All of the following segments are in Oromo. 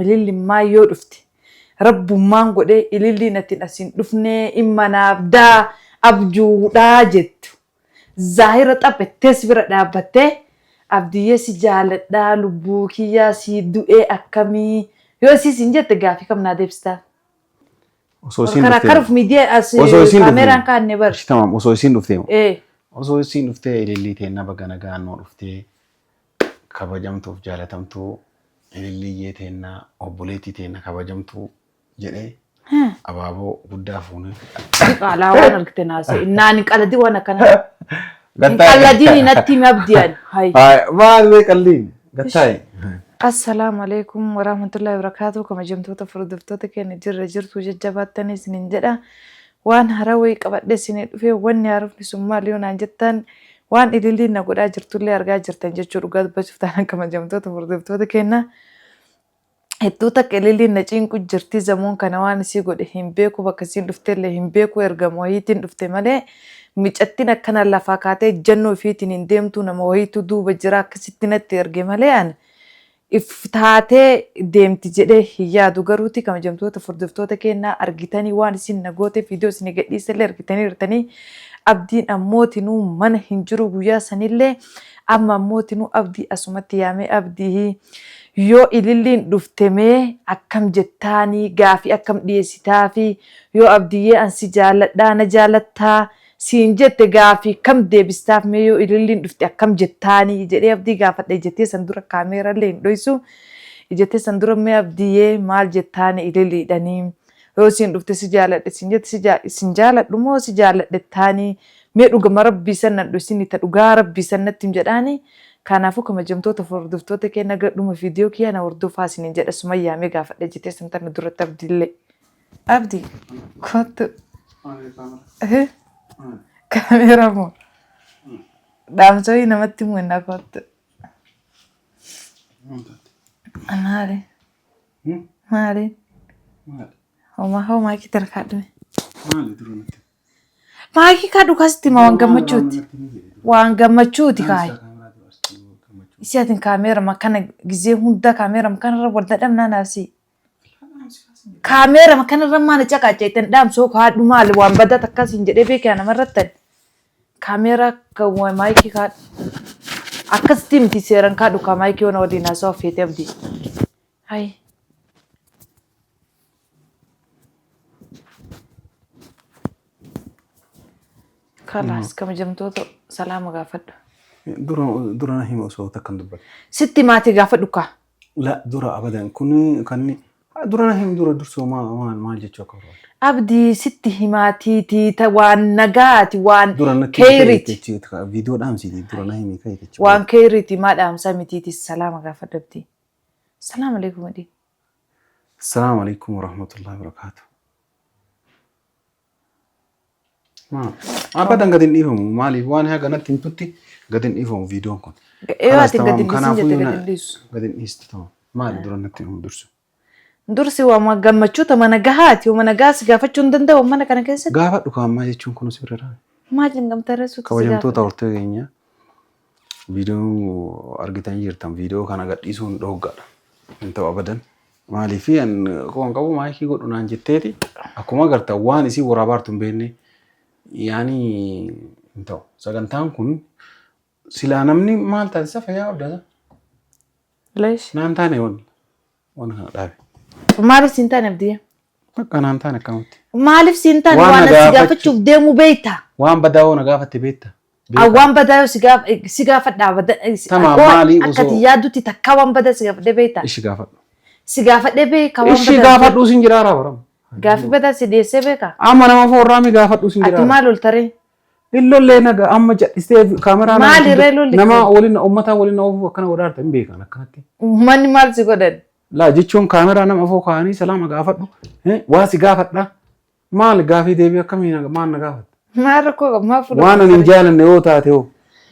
ililli maayyoo dhufti. Rabbummaan godhee ililli natin asin dhufnee immanaaf daa abjuudhaa jettu. Zaahira xaphettees bira dhaabbattee abdiyyee si jaaladhaa lubbuu kiyyaa si du'ee akkamii yoo isin jette gaafii kam naa deebistaa. Osoo isin Karakkaruuf miidiyaa as kaameraan kaanne bar. Tamam osoo isin dhuftee. Osoo isin dhuftee ilillii teenna baga nagaannoo dhuftee kabajamtuuf jaalatamtuu ilillii teenna obboleettii teenna kabajamtuu jedhee abaaboo guddaa fuune. Qaalaa waan argite naasee innaan qaladii waan akkana. Qaladiin natti mabdiyan. Maal qalliin gattaa'e. Assalamu alaikum warahmatullahi wabarakatuh. Kama jamtoota furdiftoota keenya jirtu jajjabaattanii isiniin jedha. Waan harawee qabadhe isinii dhufee wanni haarofni sun maali yoo naan jettan waan ililliin na godhaa jirtullee argaa jirtan jechuu dhugaa dubbachuuf taanaan kama jamtoota furdiftoota keenya. Hedduu takka ililliin na ciinqu jirti zamuun kana waan isii godhe hin beeku bakka isiin dhufteellee hin beeku ergama wayiitiin dhufte malee micattiin akkana lafaa kaatee jannoo ofiitiin hin deemtu nama wayiitu duuba jira akkasitti natti erge malee ani. Iftaatee deemti jedhee hin yaadu garuuti kama jamtoota furdiftoota keenyaa argitanii waan isin nagoote viidiyoo isin gadhiisallee argitanii jirtanii abdiin ammootinuu mana hin jiru guyyaa sanillee amma ammootinuu abdii asumatti yaamee abdii yoo ililliin dhuftemee akkam jettaanii gaafii akkam dhiyeessitaa fi yoo abdiyyee ansi jaaladhaa na jaalattaa siin jette gaafii kam deebistaaf mee yoo ililliin dhufte akkam jettaanii jedhee abdii gaafadhe jettee san dura kaameeraallee hin dhoysu jettee san dura mee abdiyyee maal jettaanii ililliidhanii yoo siin dhufte si jaaladhe siin jette sin jaaladhu moo si jaaladhe taanii mee dhugama rabbii sannan dhoysin itti dhugaa rabbii sannatti hin jedhaanii kanaafuu kama jamtoota furdiftoota keenya gadhuma viidiyoo kiyya na hordofaa isiniin jedha sumayyaa mee gaafadhe jettee san tana duratti abdiillee abdii kottu Kamera mo. Damsoi namatti muenna kottu. Maali? Maali? Homa ki terkadme. Maali durunatti. Maaki kadu kasti ma waan gammachuuti. Waan gammachuuti kaay. Isiatin kamera makana gizee hunda kamera makana irra walda dhabnaa naafsi. Kamera makana irra maana caqaceetan dhaamsoo kaadhu maali waan badaa takkas hin jedhee beekaa namarrattan. Kamera kan maayikii kaadhu. Akkasitti miti seeran kaadhu ka maayikii waan waliin haasawaa feetee abdii. Hayi. Kalaas kama jamtoota salaama gaafadhu. Dura na hima osoo takkan dubbatu. Sitti maatii gaafadhu kaa. La dura abadan kun kan dura na hima dura dursoo maal jechuu akka barbaadu. Abdii sitti himaatiiti waan nagaati waan keeriti. Viidiyoo dhaamsiiti dura na himi ka'e jechuudha. Waan keeriti maa dhaamsaa mitiiti salaama gaafadhu abdii. Salaamu alaikum adii. Assalamu alaikum warahmatullahi wabarakatuh. Abadan gadin dhiifamu maaliif waan haa ganatti himtutti gadin dhiifamu viidiyoon kun. Ati gadin dhiisin jette gadin dhiisu. Gadin dhiistu ta'u maali dura natti himu dursu. Dursi waa gammachuuta mana gahaati mana gaasi gaafachuu hin danda'u mana kana keessatti. Gaafadhu kaammaa jechuun kun si bira. Maal jingamta reessuuti. Kabajamtoota hortee keenya viidiyoo argitanii jirtan viidiyoo kana gadhiisuun dhooggaadha. Hin ta'u abadan. Maaliif waan qabu maayikii godhu naan jetteeti akkuma agartan waan isii waraabaartu hin beekne yaani hin ta'u sagantaan kun silaa namni maal taasisa fayyaa abdata. Leesh. Naan taane waan kana dhaabe. Maaliif siin taane abdii? Akka naan taane akkamitti. Maaliif siin taane waan si gaafachuuf deemu beekta? Waan badaa oo na gaafatte beekta. Waan badaa si gaafadhaa Tamaa maali osoo akkati yaadutti takka waan badaa si gaafadhee beekta? Ishi gaafadhu. Si gaafadhee beeka waan badaa. Ishi gaafadhu sin jiraara baram. Gaafii badaa si dhiyeessee beeka? Amma nama foorraa mi gaafadhu sin jiraara. Ati maal oltaree? Illollee naga amma jedhistee kaameraa maali ree lolli? nama waliin ummata waliin oofuu akkana wadaarta hin beekan akkanatti. Manni maal si godhan? La jechuun kaameraa nama afoo kaanii salaama gaafadhu. Waa si gaafadha. Maal gaafii deebii akkamiin maal na gaafadha? Maal rakkoo maa fuudhu? Waan ani hin jaalanne yoo taate hoo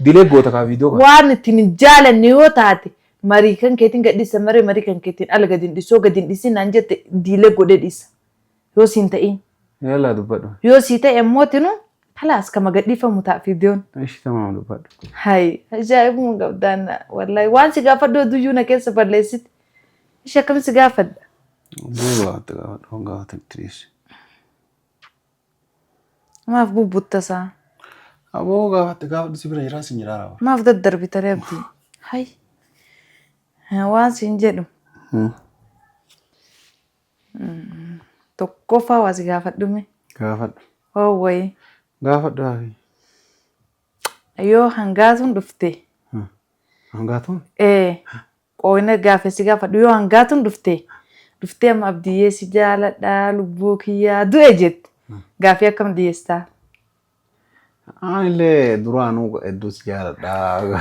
dilee goota kaa viidiyoo kana. Waan ittiin hin jaalanne yoo taate marii kan keetiin gadhiisa marii kan keetiin ala gadin dhisoo gadin dhisin naan jette dilee godhe dhisa. Yoo siin ta'in. Yalla dubbadhu. Yoo sii ta'e mootinu halas kama gadhiifamu ta'a viidiyoon. Ishi tamaam dubbadhu. Hayi ajaa'ibuma qabdaan wallahi waan si gaafadhu duyyuu na keessa balleessiti. Ishee akkamitti gaafadha? Buugaatti gaafadha. Hongaatti tiriis. Maaf bubbuttasaa? Aboo gaafatti gaafadhu si bira jiraa sin jiraa. Maaf daddarbitanii abdii? Hay. Waan siin jedhu. Tokkoffaa waa si gaafadhume. Gaafadhu. Hoo wayii. Gaafadhu haafi. Yoo hangaatuun dhufte. Hangaatuun? Qooyina gaafessi gaafadhu yoo hangaatuun dhufte. Dhuftee amma abdiyyee si jaaladhaa lubbuu kiyyaa du'e jette. Gaafii akkam dhiyeessaa? Anillee duraanuu hedduu si jaaladhaa.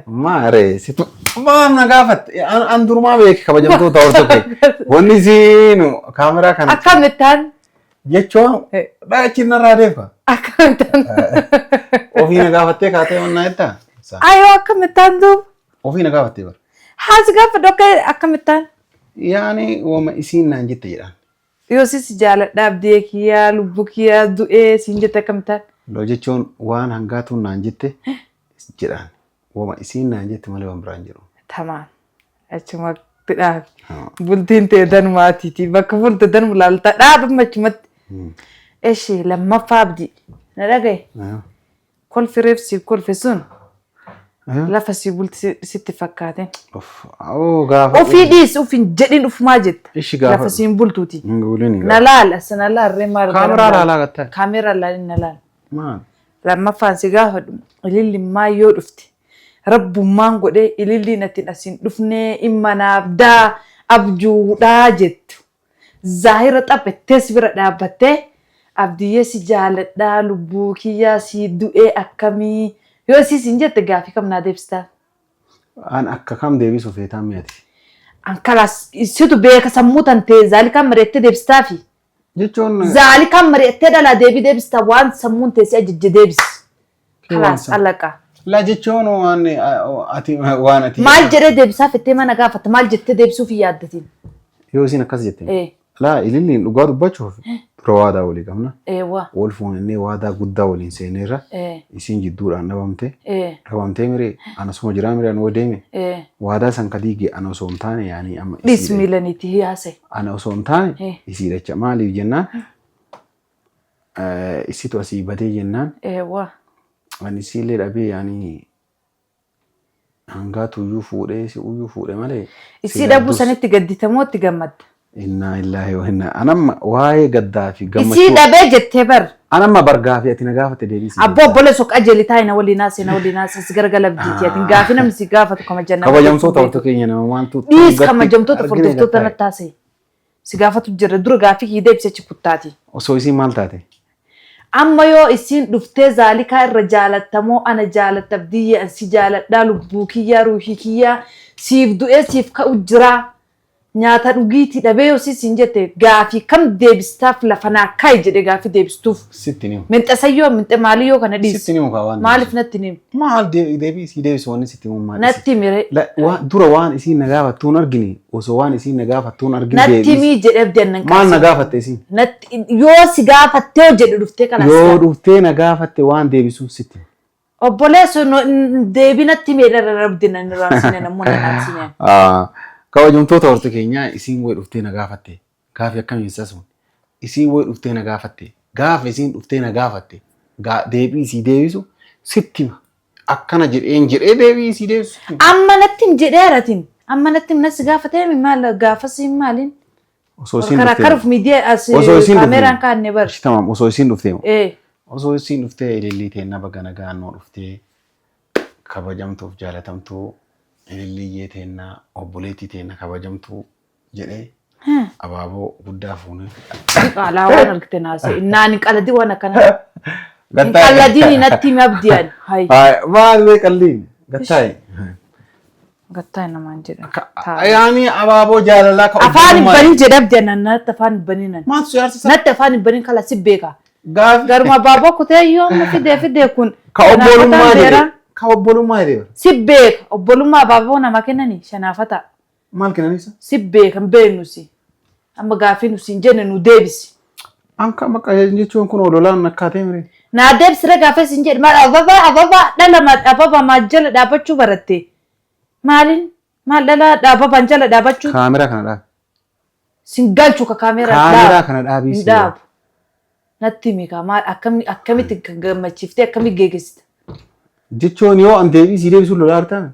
Maaree situ maam na gaafatte an durumaa beeki kabajamtoota hordofee. Wanni isiin kaameraa kana. Akkamittaan? Jechuun dhaachi narraa deefa. Akkamittaan? Ofii na gaafattee kaatee wannaa jettaa? Ayoo akkamittaan duuba? Ofii na gaafattee bara. Haasi gaafadhu akka akkamittaan? Yaani wama isiin naan jette jedhaan. Yoo si jaaladhaa abdii kiyyaa lubbuu kiyyaa du'ee siin jette akkamittaan? Loo jechuun waan hangaatuun naan jette jedhaan. Wama isiin naan jette malee waan biraan jiru. Tamaan. Achumatti dhaabi. Bultiin ta'e danumaatiiti. Bakka fuulte danuma laaltaa dhaabama achumatti. Eshi lammaffaa abdii. Na dhagaye. Kolfi reefsi kolfi sun. Lafa si bulti sitti fakkaate. Ofii dhiis ofiin jedhin ufumaa jetta. Ishi gaafa. Lafa siin bultuuti. Ngulini. Na laala sana laarree maal. Kaameraa laalaa gattaa. Kaameraa laalin na laala. Maal? Lammaffaan si gaafadhu. Ililli maayyoo dhufte. Rabbummaan godhee ililli natiin asiin dhufnee imma naabdaa abjuudhaa jettu. Zaahira xaphettee si bira dhaabbattee abdiyyee si jaaladhaa lubbuu kiyyaa si du'ee akkamii yoo siin jette gaafii kam naa deebistaa? An akka kam deebisu feetaa mi'ati. An kalaas isitu beeka sammuu tantee zaali kan mareettee deebistaafi. Jechuun. Zaali kan mareettee dhalaa deebistaa waan sammuun teessee ajajje deebis. Kalaas allaqaa. La jechuun waan ati. Maal jedhee deebisaa fettee mana gaafata maal jettee deebisuuf yaaddatiin? Yoo isin akkas jette. La ililliin dhugaa dubbachuuf dura waadaa walii qabna. Wal fuunannee waadaa guddaa waliin seeneerra. Isin jidduudhaan dhabamte. Dhabamtee miree anasuma jiraa miree anoo deeme. Waadaa san kadiigee ana osoo hin taane yaanii amma. Bismiilaniiti hiyaase. Ana osoo hin taane isii dacha maaliif jennaan isitu asii badee jennaan. Ani isiillee dhabee yaanii hangaatu uyyuu fuudhee si uyyuu fuudhe malee. Isii dhabuu sanitti gadditamoo itti gammadda? Inna illaahi wa inna anamma waa'ee gaddaa fi gammachuu. Isii dhabee jettee bar. Anamma bargaa fi ati na gaafate deebisi. Abboo obbolee soqaa jeelitaa ina waliin si gargala bdiiti ati gaafi namni si gaafatu kamajannaa. Kabajamtoota orto keenya nama waantu. Dhiis kamajamtoota furdiftoota nattaase. Si gaafatu jirra dura gaafii kii deebisee chikuttaati. Osoo isiin maal taate? Amma yoo isiin dhuftee zaalikaa irra jaalattamoo ana jaalatta abdiyyee an si jaaladhaa lubbuu kiyyaa ruuhii kiyyaa siif du'ee siif ka'u jiraa. Nyaata dhugiitii dhabee yoo siin jette gaafii kam deebistaaf lafa naa kaayi jedhee gaafii deebistuuf. Sitti nimu. Minxasayyoo minxe maaliyyoo kana dhiis. Sitti nimu kaawwan. Maaliif natti nimu? Maal deebii deebisu wanni sitti nimu maal? Natti mire. Dura waan isiin na gaafattuun argini osoo waan isiin na gaafattuun argini deebis. Natti mii jedhee abdannan kaasa. Maal na gaafatte isiin? Natti yoo si gaafattee jedhe dhuftee kalaas. Yoo dhuftee na gaafatte waan deebisuuf sitti. Obboleessu deebii natti mii dhararabdina niraasine namoonni naasine. Kabajamtoota hortu keenyaa isiin way dhuftee na gaafatte gaafii akkamiin sasuun isiin way dhuftee na gaafatte gaafa isiin dhuftee na gaafatte deebii isii deebisu sittima akkana jedhee deebii isii deebisu. Amma natti jedheeratiin amma natti nasi gaafatee maal gaafasi maaliin? Osoo isiin dhuftee karaa miidiyaa as kaameraan kaanne bar. Tamam osoo isiin dhuftee osoo isiin dhuftee ilillii teenna baga nagaannoo dhuftee kabajamtuuf jaalatamtuu. Ilillii teenna obboleettii teenna kabajamtuu jedhee abaaboo guddaa fuune. Qaalaa waan argite naase innaan qalladii waan akkana. Qalladii natti mabdiyan. Maal qalliin gattaa'e. Gattaa'e namaan jedha. Yaani abaaboo jaalalaa ka afaan banii jedhabdan natti afaan banii nan. Maal siyaasa natti afaan banii kala sibbeeka. Garuma abaaboo kutee yoo fidee kun. Ka obbolummaa jedhe. Ka obbolummaa jedhe. Sibbeeka obbolummaa abaaboo nama kennani shanaafata. Maal kennanisa? Sibbeeka beeknusi. Amma gaafii nusi hin jenne nu deebisi. Anka maqaa jechuun kun ololaan nakkaatee mire. Naa deebisire gaafee sin jedhe maal ababa dhala ababa maajjala dhaabbachuu baratte. Maaliin Maal dhala dhaaba banjala dhaabachuu Kaamera kana dhaabi. singalchuu ka kaamera Kaamera kana dhaabii si. dhaabu. Natti himi ka maal akkamitti gammachiiftee akkamitti geeggeessita. Jechuun yoo an deebii si deebisuu lolaa artaan.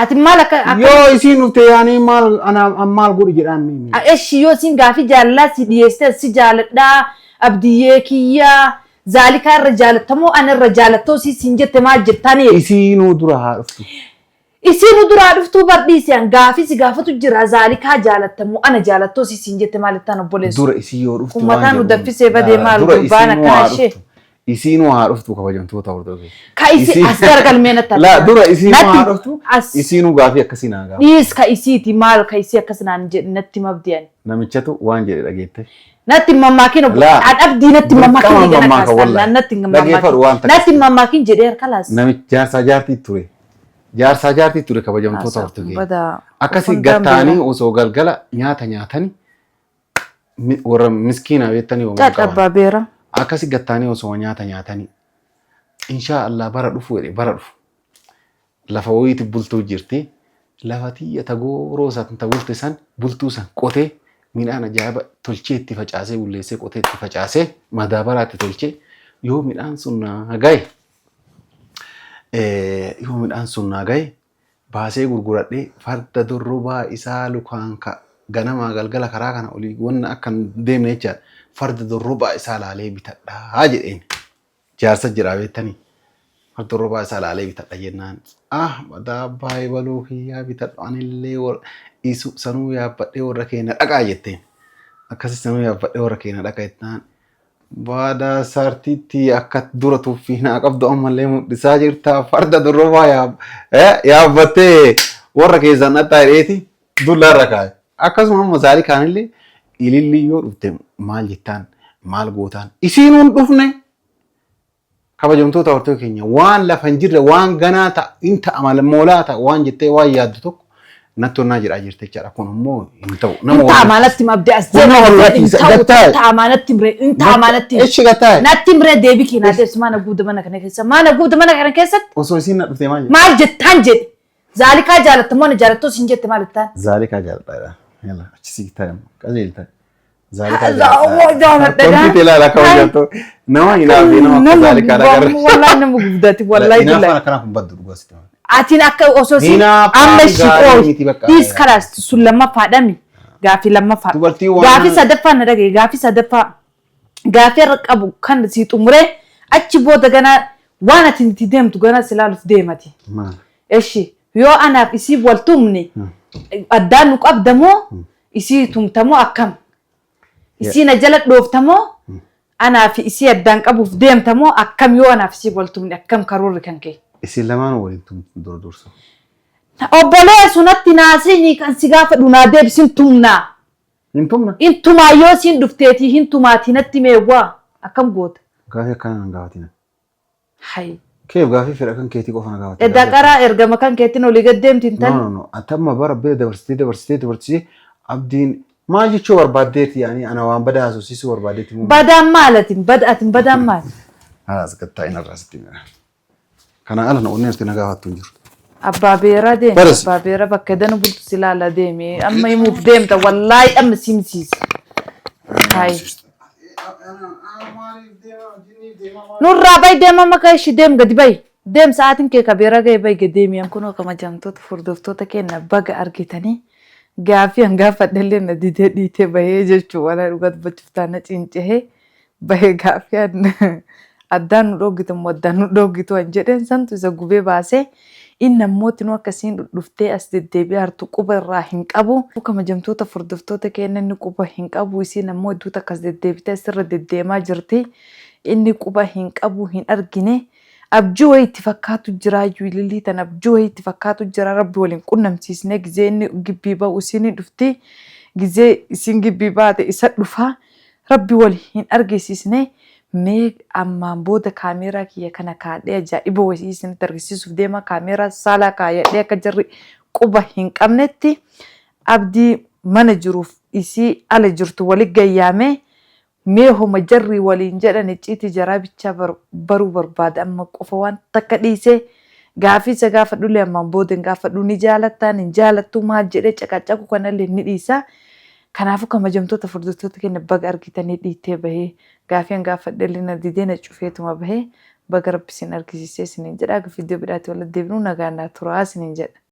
Ati maal akka Yoo isiin dhufte yaanii maal godhu jedhaan mimi. eshi yoo siin gaafii jaalalaa si dhiyeessite si jaaladhaa abdiyyee kiyyaa zaalikaa irra jaalattamoo ana irra jaalattoo siin jette maal jettaan Isiinuu dura haa dhuftu. isiinu duraa dhuftuu bardhiiseen gaafii si gaafatu jira zaalikaa jaalattamoo ana jaalattoo siin jette maal ittaan obboleessu. Dura isii yoo dhuftu. Uummataan nu daffisee badee maal gubbaan akkana ishee. Isiinuu haa dhuftu kabajamtoota hordofee. Ka isi as gargalmee natti La dura isiinuu haa dhuftu. Isiinuu gaafii akkasii naa gaafa. dhiis ka isiiti maal ka isii akkas naan jedhe natti mabdiyan. Namichatu waan jedhe dhageette. Natti mammaakin adabdii natti mammaakin Dirqama mammaakan natti Dhageeffadhu waan takka. natti mammaakin jedhee harka laas. Namichi jaarsaa jaartii ture. Jaarsaa jaartii ture kabajamtoota hordofee. Akkasii gattaanii osoo galgala nyaata nyaatanii warra miskiinaa beektanii oomishu qaban. Dadhabbaa beera. Akkasii gattaanii osoo nyaata nyaatanii inshaa Allah bara dhufu jedhe bara dhufu lafa wayiitti bultuu jirti lafa tiyya tagooroo isaatiin taguulte san bultuu san qotee midhaan ajaa'iba tolchee itti facaasee bulleessee qotee itti facaasee madaabaraatti tolchee yoo midhaan sun gahe baasee gurguradhee farda dorrobaa isaa lukaan ganamaa galgala karaa kana olii wanna akka deemne jechaadha. Farda dorrobaa isaa laalee bitadhaa jedheen jaarsa jira beektanii farda dorrobaa isaa laalee bitadha jennaan madaa baay'ee baluu kiyyaa bitadhu anillee isu sanuu yaabbadhee warra keenya dhaqaa jetteen akkasii sanuu yaabbadhee warra keenya dhaqa jettaan baada sartiitti akka dura tuffii naa qabdu ammallee mul'isaa jirta farda dorrobaa yaabbattee warra keessan dhaqaa jedheeti dullaarra kaa'e akkasuma masaalii kaanillee ililli yoo dhufte maal jettaan maal gootaan isiinuun dhufne kabajamtoota hordoftoota keenya waan lafa hin jirre waan ganaa ta'a in ta'a malmoolaa ta'a waan jettee waan yaaddu tokko natti onnaa jedhaa jirte jechaadha kun immoo hin ta'u nama waliin taa'amanatti mabdee as deemaa taa'amanatti mire in taa'amanatti echi gataa natti mire deebii keenyaa deebisi maana guuta mana kana keessa maana guuta mana kana keessatti osoo isiin na dhufte maal jettaan jedhe zaalikaa jaalattamoo na jaalattoo siin jette maal jettaan zaalikaa jaaladha yalla achi si taa'e qajeelta zaalika jaaladha Wanti ilaala kabajamtoo nama hinaafi nama akka zaalikaa dhagarre. Wallahi nama guddaati wallahi billahi. Hinaafa kanaaf hin baddu dhugaasti. Atiin akka osoo si amma shiqoo dhiis kalaas sun lammaffaadhami gaafii lammaffaa gaafii sadaffaa na dhagaye gaafii sadaffaa gaafii irra qabu kan si xumuree achi booda ganaa waan ati itti deemtu ganaa si ilaaluuf deemati. Eshi yoo anaaf isii wal tumne addaan nu qabdamoo isii tumtamoo akkam isii na jala dhooftamoo anaaf isii addaan qabuuf deemtamoo akkam yoo anaaf isii wal tumne akkam karoorri kan kee. Isin lamaan waliin dursa. Obboleessu natti naasii kan si gaafadhu naa deebisin tumnaa. Hin tumna? Hin tumaa yoo siin dhufteetii hin tumaatii natti meewwaa akkam goota. Gaafii akkana nan gaafatina. Hayi. Keef gaafii fedha kan keetii qofa na gaafatina. Edda qaraa ergama kan keetiin olii gad deemtiin tan. No. Atamma bara bee dabarsitee abdiin maal jechuu barbaaddeeti yaani ana waan badaa haasofsiisuu barbaaddeeti. Badaan maalatiin atin badaan maal? Haas gattaa inni irraa sitti mira. Kana ala na onneen itti na gaafattu hin jiru. Abbaa beeraa deeme. Abbaa beeraa bakka dana bultu si laala deeme. Amma himuuf deemta wallaahi amma simsiisa. Hayi. Nurraa bayi deema maka ishii deem gadi bayi. Deem sa'aatiin kee kabeera ga'e bayi gadi deemi. Kun akkama jamtoota furdoftoota keenya baga argitanii gaafii hangaafadhallee na didee dhiitee bahee jechuun wala dhugaa dubbachuuf taana cincehee bahee gaafii addaan nu dhooggitamu addaan nu dhooggitu waan jedheen santu isa gubee baasee inni namooti nu akkasiin dhuftee as deddeebi'aa hartu quba irraa hin qabu. Akkama jamtoota furdoftoota keenya inni quba hin qabu isii namoo iddoo takkas deddeebitee asirra deddeemaa jirti. Inni quba hin qabu hin argine abjuu wayii itti fakkaatu jira ililii tan abjuu wayii itti fakkaatu jira rabbi waliin qunnamsiisnee gizee inni gibbii ba'u isiin dhufti gizee isiin gibbii baate isa dhufa rabbi waliin hin argisiisne mee ammaan booda kaameeraa kiyya kana kaadhee ajaa'iba wayii isinitti argisiisuuf deema kaameeraa saalaa kaayadhee akka jarri quba hin qabnetti abdii mana jiruuf isii ala jirtu waliin gayyaamee mee homa jarri waliin jedhan icciitii jaraa bichaa baruu barbaada amma qofa waan takka dhiisee Gaafii isa gaafadhullee ammaan booda hin gaafadhu ni jaalattaan hin jaalattu maal jedhee caqacaqu kanallee ni dhiisa. Kanaafuu kabajamtoota furdiftoota keenya baga argitanii dhiittee bahee gaafii hin gaafadhellee na didee na cufeetuma bahee baga rabbi isin argisiisee isiniin jedha. Viidiyoo biraatti walitti deebinuu nagaan naa turaa isiniin jedha.